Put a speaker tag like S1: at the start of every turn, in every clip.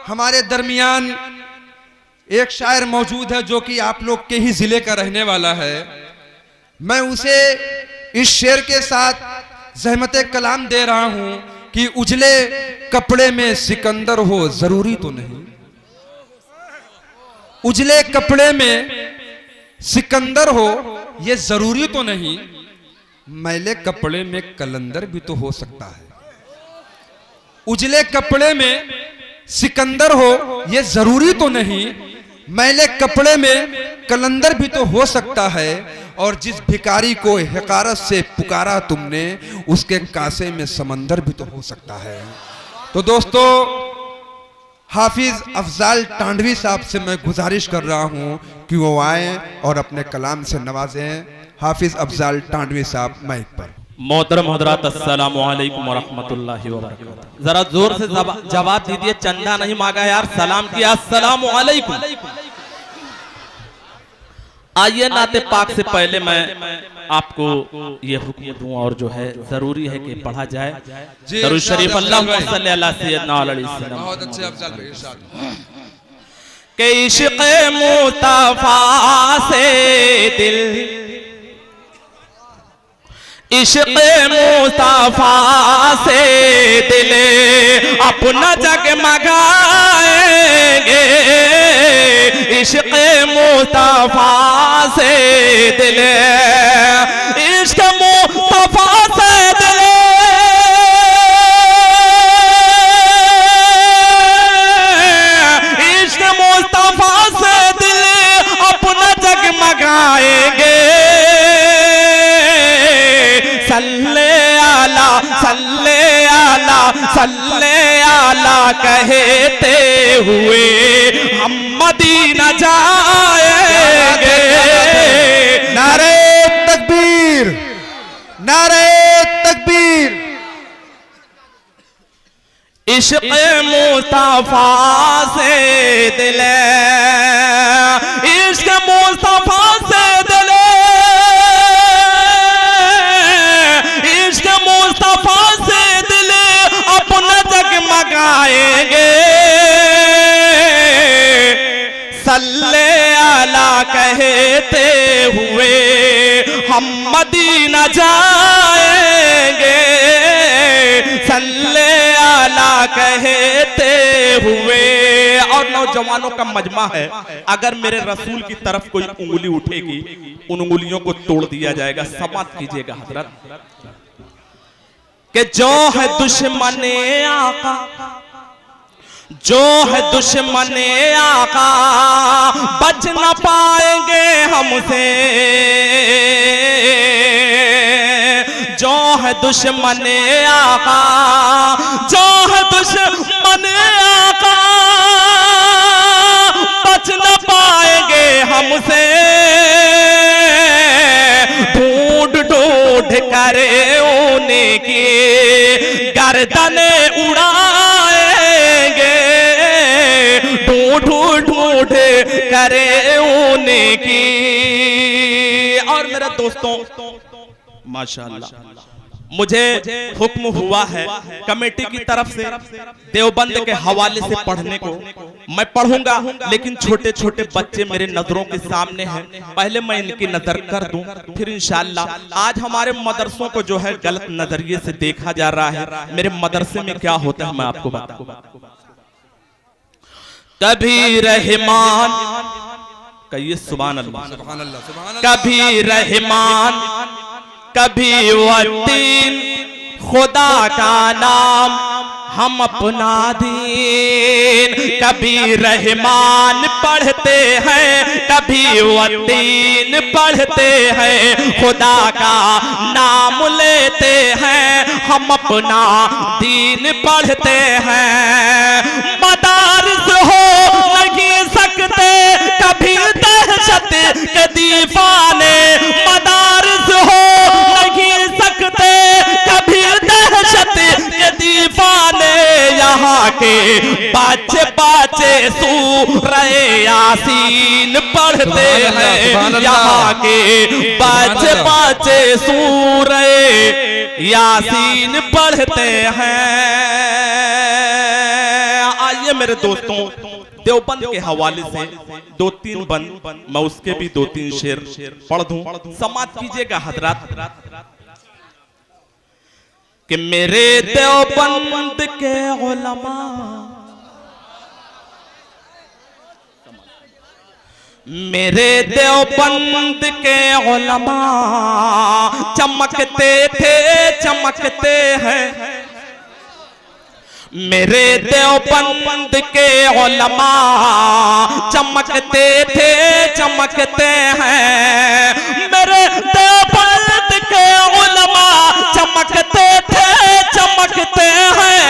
S1: हमारे दरमियान एक शायर मौजूद है जो कि आप लोग के ही जिले का रहने वाला है। मैं उसे इस शेर के साथ ज़हमत कलाम दे रहा हूं कि उजले कपड़े में सिकंदर हो जरूरी तो नहीं, उजले कपड़े में सिकंदर हो ये जरूरी तो नहीं, मैले कपड़े में कलंदर भी तो हो सकता है। उजले कपड़े में सिकंदर हो ये जरूरी तो नहीं, मैले कपड़े में कलंदर भी तो हो सकता है। और जिस भिखारी को हकारत से पुकारा तुमने, उसके कासे में समंदर भी तो हो सकता है। तो दोस्तों, हाफिज अफजाल टांडवी साहब से मैं गुजारिश कर रहा हूं कि वो आए और अपने कलाम से नवाजें। हाफिज अफजाल टांडवी साहब माइक पर।
S2: मोहतरम हजरात, अस्सलामु अलैकुम वरहमतुल्लाहि वबरकातुहू। जरा जोर से जवाब दीजिए, चंदा नहीं मांगा यार, सलाम किया, अस्सलामु अलैकुम। आइए, नाते पाक से पहले मैं आपको ये हुक्म दूं और जो है जरूरी है कि पढ़ा जाए दरूद शरीफ अल्लाहुम्मा सल्ली अला सय्यदना अलैहि वसल्लम।
S1: बहुत अच्छे अफजल भाई, इरशाद।
S2: के इश्क़ मुस्तफा से दिल, इश्क़ मुस्तफा से दिल अपना जगमगाएंगे, इश्क़ मुस्तफा से दिल, इश्क़ मुस्तफा से दिल, इश्क़ मुस्तफा से दिल अपना जगमगाएंगे। सल्ले आला सल्ले आला सल्ले आला कहते हुए हम मदीना जाएंगे।
S1: नारे तकबीर, नारे तकबीर।
S2: इश्क़ मुस्तफा से दिल, इश्क़ मुस्तफा से दिल, इश्क़ मुस्तफा से दिल अपना जगमगाएंगे। सल्ले आला कहते हुए हम मदीना जाएंगे, सल्ले आला कहते हुए। और नौजवानों का मजमा है, अगर मेरे रसूल की तरफ कोई उंगली उठेगी, उन उंगलियों को तोड़ दिया जाएगा। समाप्त कीजिएगा हजरत। कि जो है दुश्मने आका, जो है दुश्मने आका, बच न पाएंगे हमसे। जो है दुश्मने आका, जो है दुश्मने आका, बच न पाएंगे हमसे। ढूंढ ढूंढ कर उन्हें की गर्दने उड़ाएंगे, ढूंढ ढूंढ करे उन्हें की। और मेरे दोस्तों, माशाअल्लाह, मुझे हुक्म हुआ है कमेटी की तरफ से देवबंद के हवाले से पढ़ने को। मैं पढ़ूंगा, लेकिन छोटे छोटे बच्चे मेरे नजरों के सामने हैं। पहले मैं इनकी नजर कर दूं, फिर इंशाअल्लाह। आज हमारे मदरसों को जो है गलत नजरिए से देखा जा रहा है। मेरे मदरसे में क्या होता है मैं आपको बताऊं। कभी रहमान, कहिए सुभान अल्लाह,
S1: सुभान अल्लाह, सुभान अल्लाह।
S2: कभी रहमान, कभी वतीन, खुदा का नाम हम अपना दीन। कभी रहमान पढ़ते हैं, कभी वतीन पढ़ते हैं, खुदा का नाम लेते हैं, हम अपना दीन पढ़ते हैं। मदारिस हो नहीं सकते कभी दहशत के दीवाने, मदारिस हो नहीं सकते कभी दहशत के बच्चे बच्चे सूरह यासीन पढ़ते हैं, यहाँ के बच्चे बच्चे सूरह यासीन पढ़ते हैं। आइए मेरे दोस्तों, देवबंद के हवाले से 2-3 बंद, मैं उसके भी 2-3 शेर पढ़ दूं, समाप्त कीजिएगा हजरात। कि मेरे देवबंद के उलमा, मेरे देवबंद के उलमा चमकते थे चमकते हैं, मेरे देवबंद के उलमा चमकते थे चमकते हैं, मेरे देवबंद के उलमा चमकते थे चमकते हैं।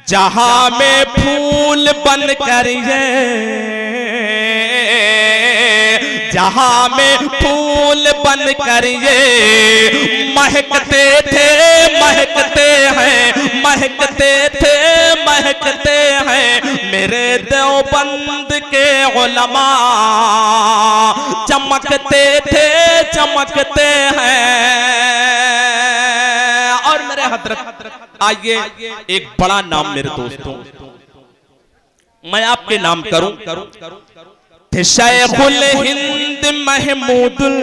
S2: जहां में फूल बन कर ये, जहां में फूल बन कर ये महकते थे महकते हैं, महकते थे महकते हैं। मेरे देवबंद के उलमा चमकते थे चमकते हैं। और मेरे हजरत, आइए एक बड़ा नाम मेरे दोस्तों मैं आपके नाम करूं, थे शेखुल हिंद महमूदुल,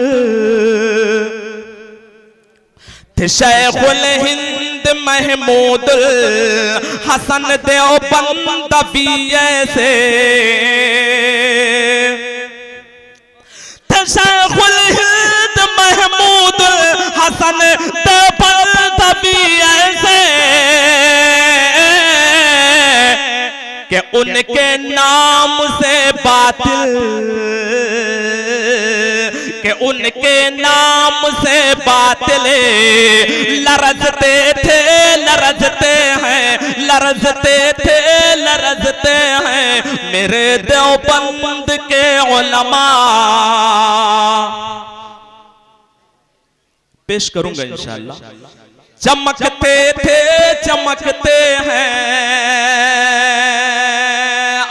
S2: थे शेखुल हिंद महमूदुल हसन देवबंदी ऐसे, थे शेखुल हिंद महमूदुल हसन देवबंदी ऐसे कि उनके नाम से बातिल, कि उनके नाम से बातिल लरजते थे लरजते हैं, लरजते थे लरजते हैं। मेरे देवबंद के उलमा पेश करूंगा इंशाअल्लाह, चमकते थे चमकते हैं।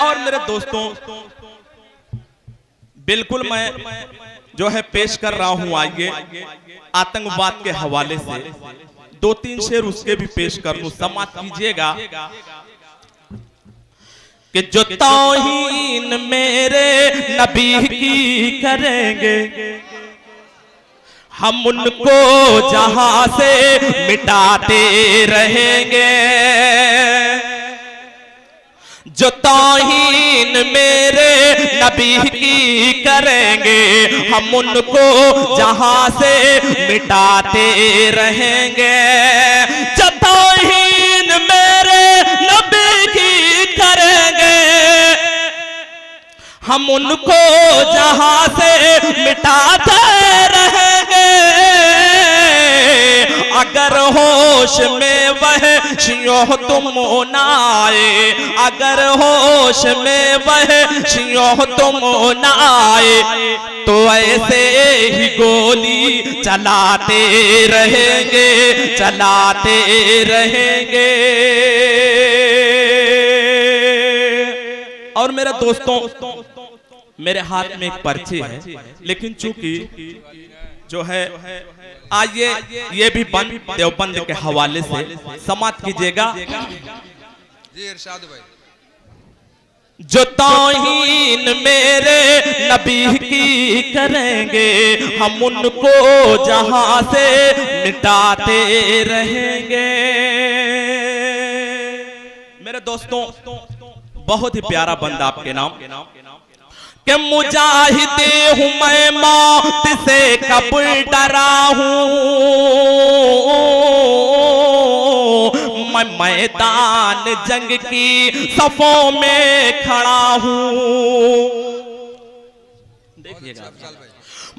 S2: और मेरे दोस्तों, बिल्कुल मैं जो है पेश कर रहा हूं, आइए आतंकवाद के हवाले से 2-3 शेर उसके भी पेश कर लूं, समाप्त कीजिएगा। कि जो तौहीन मेरे नबी की करेंगे, हम उनको जहां से मिटाते रहेंगे। जो तौहीन मेरे नबी की करेंगे, हम उनको जहां से मिटाते रहेंगे। जो तौहीन मेरे नबी की करेंगे, हम उनको जहां से मिटाते रहेंगे। अगर होश में वहशियों तुम न आए, अगर होश में वहशियों तुम न आए, तो ऐसे ही गोली चलाते रहेंगे चलाते रहेंगे। और मेरे दोस्तों, मेरे हाथ में एक पर्ची है, लेकिन चूंकि जो है, आइए ये भी बंद देवबंद के हवाले से समाप्त कीजिएगा।
S1: जी इरशाद भाई।
S2: जो तौहीन मेरे नबी की करेंगे, हम उनको जहां से मिटाते रहेंगे। मेरे दोस्तों, बहुत ही प्यारा बंदा आपके नाम, कि मुजाहिदे हूं मैं मौत से कब डरा हूं, मैं मैदान जंग की सफों में खड़ा हूं। देखिएगा,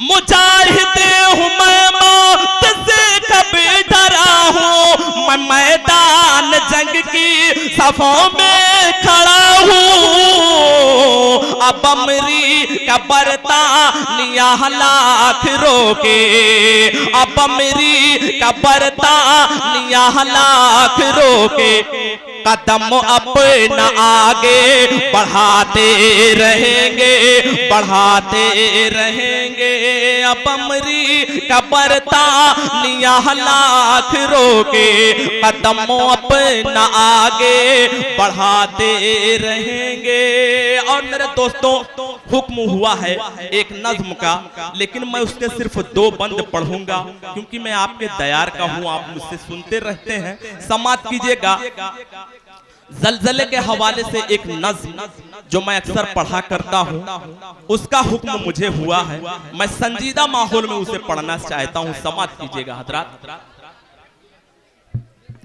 S2: मुजाहिदे हूं मैं मौत से कब डरा हूं, मैं मैदान जंग की सफों में खड़ा हूं। अब अमरी का बरता निया लाख रोके, अब मेरी कबरता निया लाख रोके, कदम अपना आगे बढ़ाते रहेंगे, बढ़ाते रहेंगे। अब अमरी कबरता निया लाख रोके, कदम अपना आगे बढ़ाते रहेंगे। और मेरे दोस्तों, हुक्म हुआ है एक नज्म का, लेकिन मैं उसके सिर्फ 2 बंद पढ़ूंगा, क्योंकि मैं आपके दयार का हूं, आप मुझसे सुनते रहते हैं। समाप्त कीजिएगा। जलजले के हवाले से एक नज्म जो मैं अक्सर पढ़ा करता हूं, उसका हुक्म मुझे हुआ है, मैं संजीदा माहौल में उसे पढ़ना चाहता हूं। समाप्त कीजिएगा हजरात,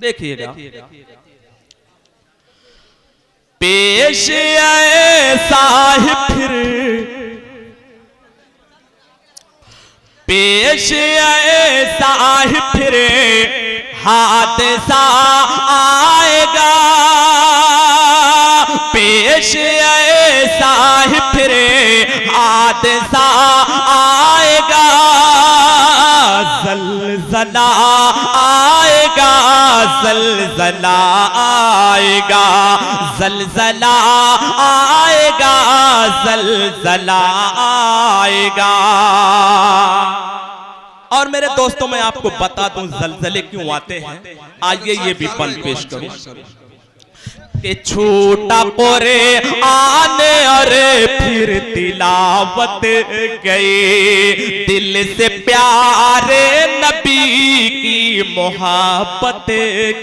S2: देखिएगा। पेश आए साहिब फिर, पेश आए साहिब फिर हादसा आएगा, पेश आए साहिब फिर हादसा आएगा, ज़लज़ला आएगा, ज़लज़ला आएगा, ज़लज़ला आएगा, ज़लज़ला आएगा। और मेरे दोस्तों, मैं आपको बता दूं ज़लज़ले क्यों आते हैं। आइए ये भी बंद पेश करूं कि छूटा कोरे आने और फिर तिलावत गई, दिल से प्यारे नबी की मोहब्बत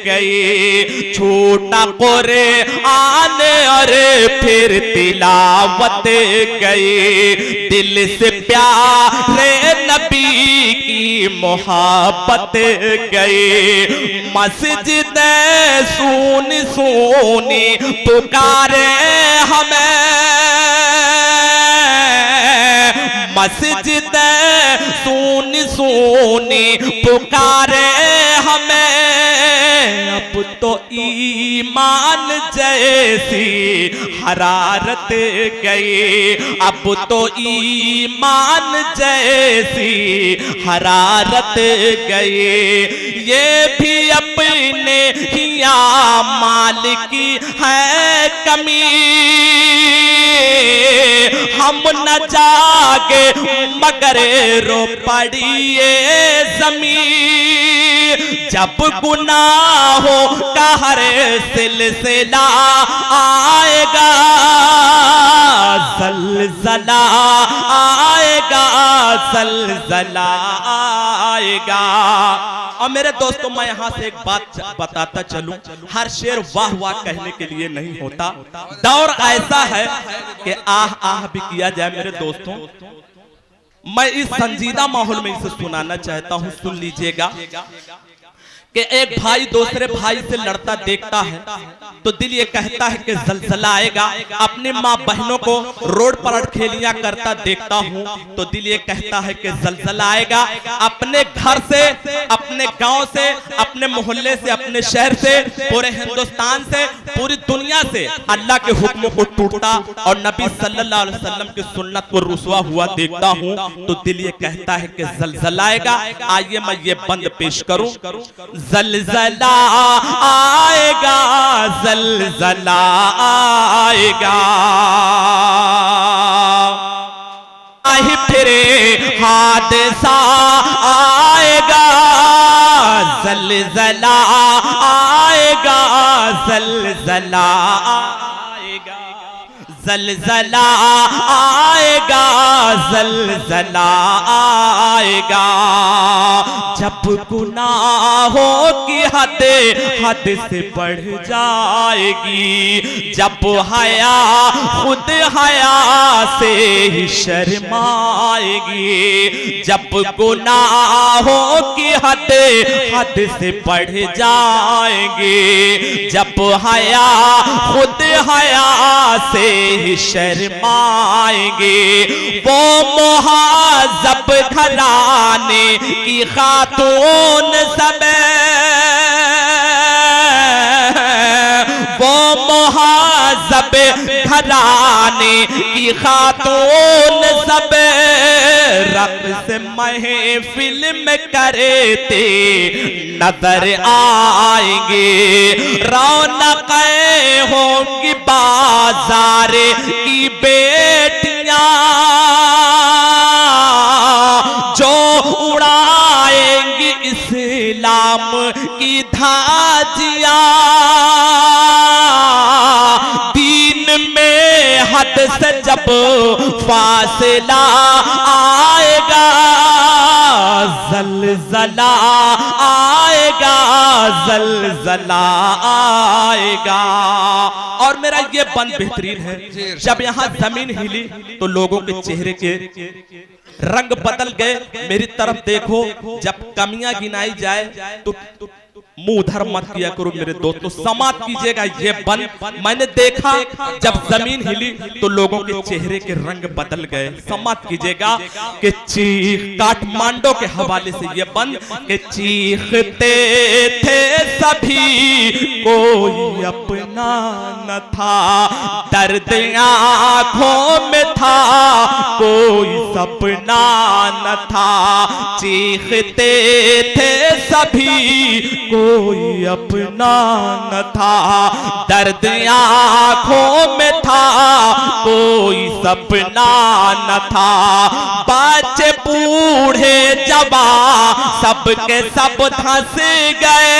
S2: गई। छूटा कोरे आने और फिर तिलावत गई, दिल से प्यारे नबी की मोहब्बत गई। मस्जिद सुन सुन पुकारे हमें, मस्जिद सुन सुन पुकारे हमें। अब तो ईमान जैसी हरारत गई, अब तो ईमान जैसी हरारत गई। ये भी अपने हिया माल की है कमी, हम न जागे मगर रो पड़ी ये ज़मीं। जब गुनाहों का हर सिलसिला आएगा, ज़लज़ला आएगा, ज़लज़ला आएगा। और मेरे दोस्तों, मैं यहां से एक बात बताता चलूं, हर शेर वाह वाह कहने के लिए नहीं होता। दौर ऐसा है कि आह आह भी किया जाए। मेरे दोस्तों, मैं इस संजीदा माहौल में इसे सुनाना चाहता हूं, सुन लीजिएगा कि एक भाई दूसरे भाई से लड़ता देखता है तो दिल ये कहता है कि ज़लज़ला आएगा। अपनी माँ बहनों को रोड पर अड़खेलियां करता देखता हूँ तो दिल ये कहता है कि ज़लज़ला आएगा। अपने घर से, अपने गांव से, अपने मोहल्ले से, अपने शहर से, पूरे हिंदुस्तान से, पूरी दुनिया से अल्लाह के हुक्म को टूटता और नबी सल्लल्लाहु अलैहि वसल्लम की सुन्नत को रुसवा हुआ देखता हूँ तो दिल ये कहता है कि ज़लज़ला आएगा। आइए मैं ये बंद पेश करूं। ज़लज़ला आएगा, ज़लज़ला आएगा, आही फिरे हादसा आएगा, ज़लज़ला आएगा, ज़लज़ला आएगा, ज़लज़ला आएगा, ज़लज़ला आएगा। जब गुनाहों की हद से बढ़ जाएगी, जब हया खुद हया से ही शर्माएगी, जब गुनाहों की हद से बढ़ जाएगी, जब हया खुद हया से ही शर्माएगी, वो मुहाज़ब घराने की खातून सब, वो मुहाज़ब घराने की खातून सब रक़्स महफिल में करते नजर आएंगे। रौनक़ें होंगी बाजार की बेटियां जो उड़ाएंगी इस्लाम की धाजियां। दीन में हद से जब फासला आएगा ज़ल्ज़ला आएगा, ज़ल्ज़ला आएगा। और मेरा ये बंद बेहतरीन है, जब यहाँ जमीन हिली तो लोगों के चेहरे के रंग बदल गए। मेरी तरफ देखो, जब कमियां गिनाई जाए तो मुंह उधर मत किया करो मेरे दोस्तों, समाप्त कीजिएगा ये बंद। मैंने देखा जब जमीन हिली तो लोगों के चेहरे के रंग बदल गए। समाप्त कीजिएगा कि चीख, काठमांडू के हवाले से ये बंद कि चीखते थे सभी कोई अपना न था, दर्द आंखों में था कोई सपना न था। चीखते थे सभी कोई अपना न था, दर्द आंखों में था कोई सपना न था। बच्चे बूढ़े जवान सबके सब धंस गए,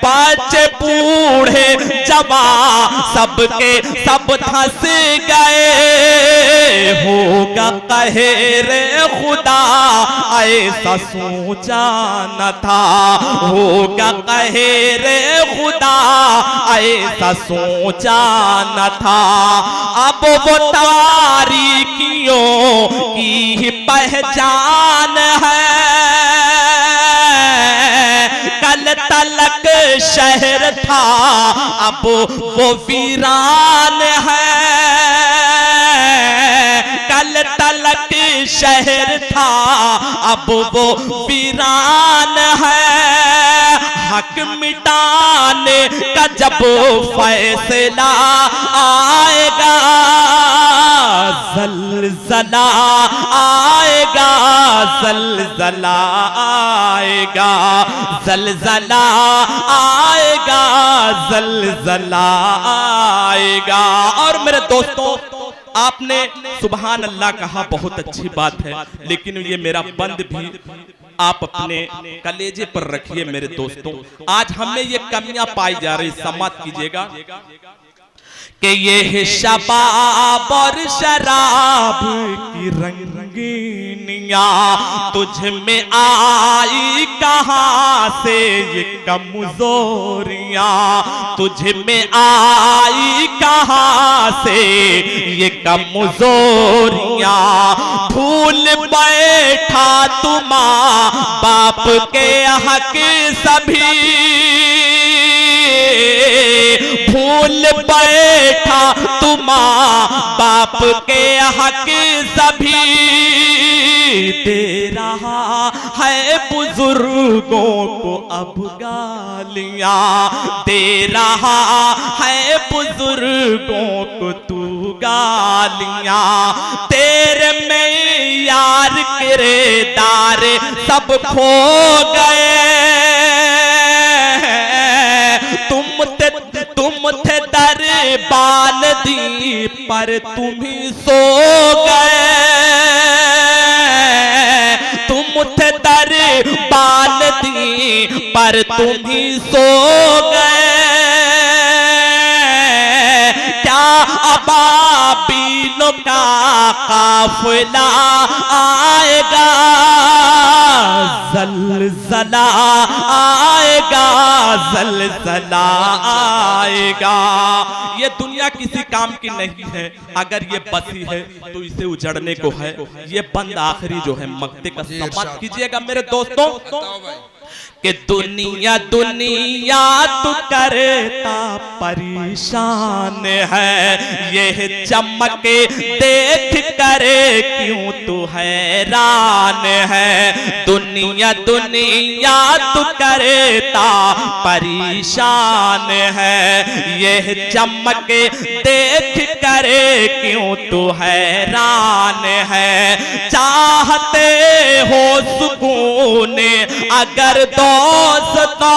S2: बच्चे बूढ़े जवान सबके सब धंस गए। होगा कहरे खुदा ऐसा सोचा न था, होगा कहरे खुदा ऐसा सोचा न था। अब वो तारीकियों की पहचान है, कल तलक शहर था अब वो वीरान है। कल तलक शहर था अब वो वीरान है। हक मिटाने का जब फैसला आएगा ज़ल्ज़ला आएगा, ज़ल्ज़ला आएगा, ज़ल्ज़ला आएगा, ज़ल्ज़ला आएगा। और मेरे दोस्तों, आपने सुभान अल्लाह कहा, बहुत अच्छी बात है, लेकिन ये मेरा बंद भी आप अपने कलेजे पर रखिए मेरे दोस्तों। आज हमें ये कमियां पाई जा रही, समाप्त कीजिएगा कि ये है शबाब और शराब की रंगीनियां तुझ में आई कहां से ये कमजोरियां, तुझ में आई कहां से ये कमजोरियां। भूल बैठा तुम बाप के हक सभी, भूल बैठा तुम बाप के हक सभी। दे रहा है बुजुर्गों को अब गालियां, दे रहा है बुजुर्गों को तू गालियां। तेरे में यार किरदार सब खो गए, तुम थे दरबान दी पर तुम ही सो गए, तुम थे दरबान दी पर तुम ही सो गए। क्या अबाबीलों का काफिला आएगा, ज़ल्ज़ला आएगा, ज़ल्ज़ला आएगा। ये दुनिया किसी काम की नहीं है, अगर ये बसी है तो इसे उजड़ने को है। ये बंद आखिरी जो है मक्ते का समाप्त कीजिएगा मेरे दोस्तों। कि दुनिया दुनिया तू करता परेशान है, यह चमक देख कर क्यों तू हैरान है। दुनिया दुनिया तू करता परेशान है, यह चमक देख कर क्यों तू हैरान है। चाहते हो सुकून अगर दोस्ता,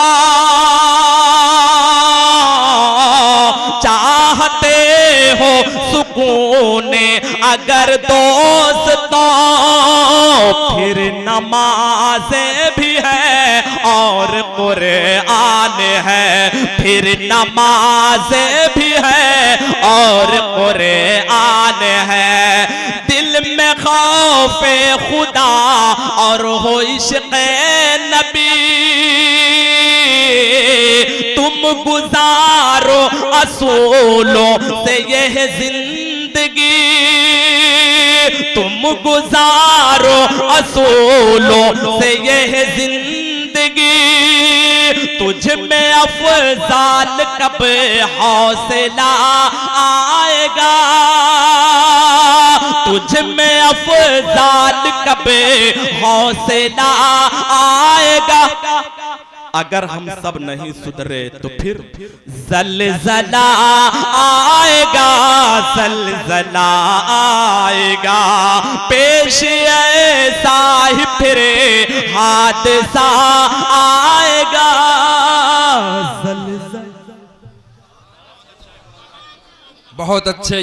S2: चाहते हो सुकून अगर दोस्तों, फिर नमाज़ें भी है और कुरान है, फिर नमाज़ें भी है और कुरान है। दिल में खौफे खुदा और हो इश्क़े नबी, तुम गुजारो असूलों से यह जिंदगी, तुम गुजारो असूलों से यह जिंदगी। तुझ में अफजाल कब हौसला आएगा, तुझ में अफजाल कब हौसला आएगा। अगर हम सब नहीं सुधरे तो फिर ज़लज़ला आएगा, ज़लज़ला आएगा। पेश ऐसा ही फिर हादसा आएगा, ज़लज़ला।
S1: बहुत अच्छे।